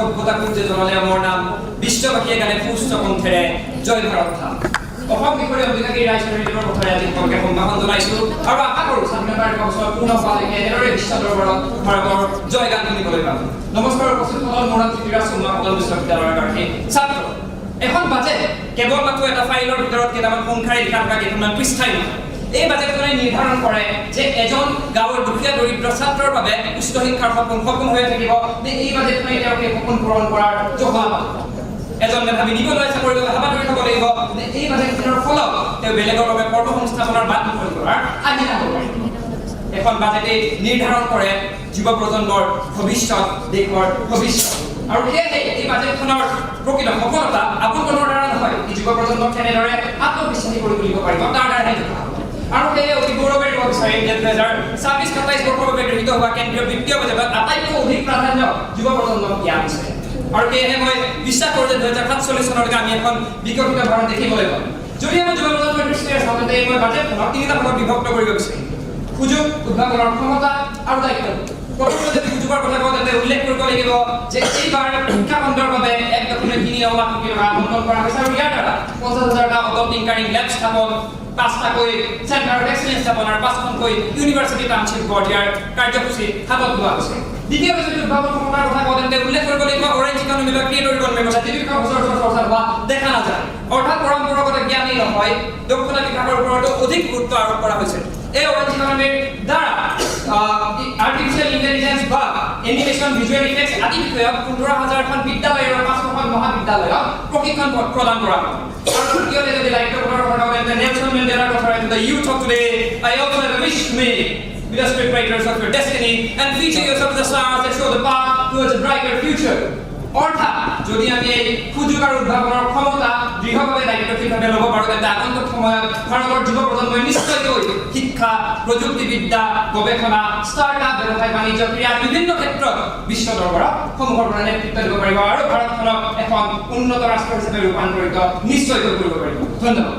সভ্যতাক যে জনালে আমাৰ নাম বিশ্ববাসীয়ে গানে সুস্থ কণ্ঠেৰে জয় ভাৰত ধাম অসম বিষয়ে অধিকাৰী ৰাজনীতিৰ কথাৰে আজি তেওঁলোকে সম্ভাষণ জনাইছোঁ আৰু আশা কৰোঁ স্বাধীনতাৰ বছৰ পূৰ্ণ হোৱালৈকে এনেদৰে বিশ্ব দৰবাৰত ভাৰতৰ জয় গান শুনিবলৈ পাম নমস্কাৰ উপস্থিত সকল মৰাণ পৃথিৱীৰাজ চন্দ্ৰ কটন বিশ্ববিদ্যালয়ৰ প্ৰাৰ্থী ছাত্ৰ এখন বাজেট কেৱল মাত্ৰ এটা ফাইলৰ ভিতৰত কেইটামান সংখ্যাৰে লিখা থকা কেইখনমান পৃষ্ঠাই নহয় এই বাজেটখনে নিৰ্ধাৰণ কৰে যে এজন গাঁৱৰ দুখীয়া দৰিদ্ৰ ছাত্ৰৰ বাবে উচ্চ শিক্ষাৰ সপোন হৈ থাকিব যে এই বাজেটখনে তেওঁক এই সপোন পূৰণ কৰাৰ যোগ্য এজন মেধাৱী নিবনুৱাই চাকৰি বাবে হাবাথুৰি খাব লাগিব যে এই বাজেটখনৰ ফলত তেওঁ বেলেগৰ বাবে কৰ্মসংস্থাপনৰ বাট মুকলি কৰাৰ আশা কৰিব এখন বাজেটে নিৰ্ধাৰণ কৰে যুৱ প্ৰজন্মৰ ভৱিষ্যত দেশৰ ভৱিষ্যত আৰু সেয়েহে এই বাজেটখনৰ প্ৰকৃত সফলতা আপোনালোকৰ দ্বাৰা নহয় এই যুৱ প্ৰজন্মক কেনেদৰে আত্মবিশ্বাসী কৰি তুলিব পাৰিব তাৰ দ্বাৰাহে আৰু সেয়ে অতি গৌৰৱেৰে ক'ব বিচাৰিম যে 2026-27 বৰ্ষৰ বাবে গৃহীত হোৱা কেন্দ্ৰীয় বিত্তীয় বাজেটত আটাইতকৈ অধিক প্ৰাধান্য যুৱ প্ৰজন্মক দিয়া হৈছে আৰু সেয়েহে মই বিশ্বাস কৰোঁ যে 2047 চনলৈকে আমি এখন বিকশিত ভাৰত দেখিবলৈ পাম যদি আমি যুৱ প্ৰজন্মৰ দৃষ্টিৰে চাওঁ তেন্তে মই বাজেটখনক তিনিটা ভাগত বিভক্ত কৰিব বিচাৰিম সুযোগ উদ্ভাৱনৰ ক্ষমতা আৰু দায়িত্ব প্ৰথমতে যদি সুযোগৰ কথা কওঁ তেন্তে উল্লেখ কৰিব লাগিব যে এইবাৰ শিক্ষা খণ্ডৰ বাবে 1.3 লাখ কোটি টকা আবণ্টন কৰা হৈছে আৰু ইয়াৰ দ্বাৰা 50,000টা অটল টিংকাৰিং লেব স্থাপন 5টাকৈ চেণ্টাৰ অফ এক্সেলেন্স স্থাপনৰ 5খনকৈ ইউনিভাৰ্চিটি টাউনশ্বিপ গঢ়িয়াৰ কাৰ্যসূচী হাতত লোৱা হৈছে দ্বিতীয়তে যদি উদ্ভাৱন ক্ষমতাৰ কথা কওঁ তেন্তে উল্লেখ কৰিব লাগিব অৰেঞ্জ ইকনমি বা ক্ৰিয়েটৰ ইকনমি কথা যিটো বিষয়ে বছৰ চৰ্চা হোৱা দেখা নাযায় অৰ্থাৎ পৰম্পৰাগত জ্ঞানেই নহয় দক্ষতা বিকাশৰ ওপৰতো অধিক গুৰুত্ব আৰোপ কৰা হৈছে এই অৰেঞ্জ ইকনমিৰ দ্বাৰা আৰ্টিফিচিয়েল ইন্টেলিজেন্স বা এনিমেশ্যন ভিজুৱেল ইফেক্টছ আদি বিষয়ক 15,000খন বিদ্যালয় আৰু 500খন মহাবিদ্যালয়ত প্ৰশিক্ষণ প্ৰদান কৰা হ'ব আৰু তৃতীয়তে যদি দায়িত্ববোধৰ কথা কওঁ তেন্তে নেলছন মেণ্ডেলাৰ কথা the youth of today I also have a wish to make be the scriptwriters of your destiny and feature yourself as the stars that show the path towards a brighter future অৰ্থাৎ যদি আমি এই সুযোগ আৰু উদ্ভাৱনৰ ক্ষমতা দৃঢ়ভাৱে দায়িত্বশীলভাৱে ল'ব পাৰোঁ তেন্তে আগন্তুক সময়ত ভাৰতৰ যুৱ প্ৰজন্মই নিশ্চয়কৈ শিক্ষা প্ৰযুক্তিবিদ্যা গৱেষণা ষ্টাৰ্টআপ ব্যৱসায় বাণিজ্য ক্ৰীড়া বিভিন্ন ক্ষেত্ৰত বিশ্ব দৰবাৰত সন্মুখৰ পৰা নেতৃত্ব দিব পাৰিব আৰু ভাৰতখনক এখন উন্নত ৰাষ্ট্ৰ হিচাপে ৰূপান্তৰিত নিশ্চয়কৈ কৰিব পাৰিব ধন্যবাদ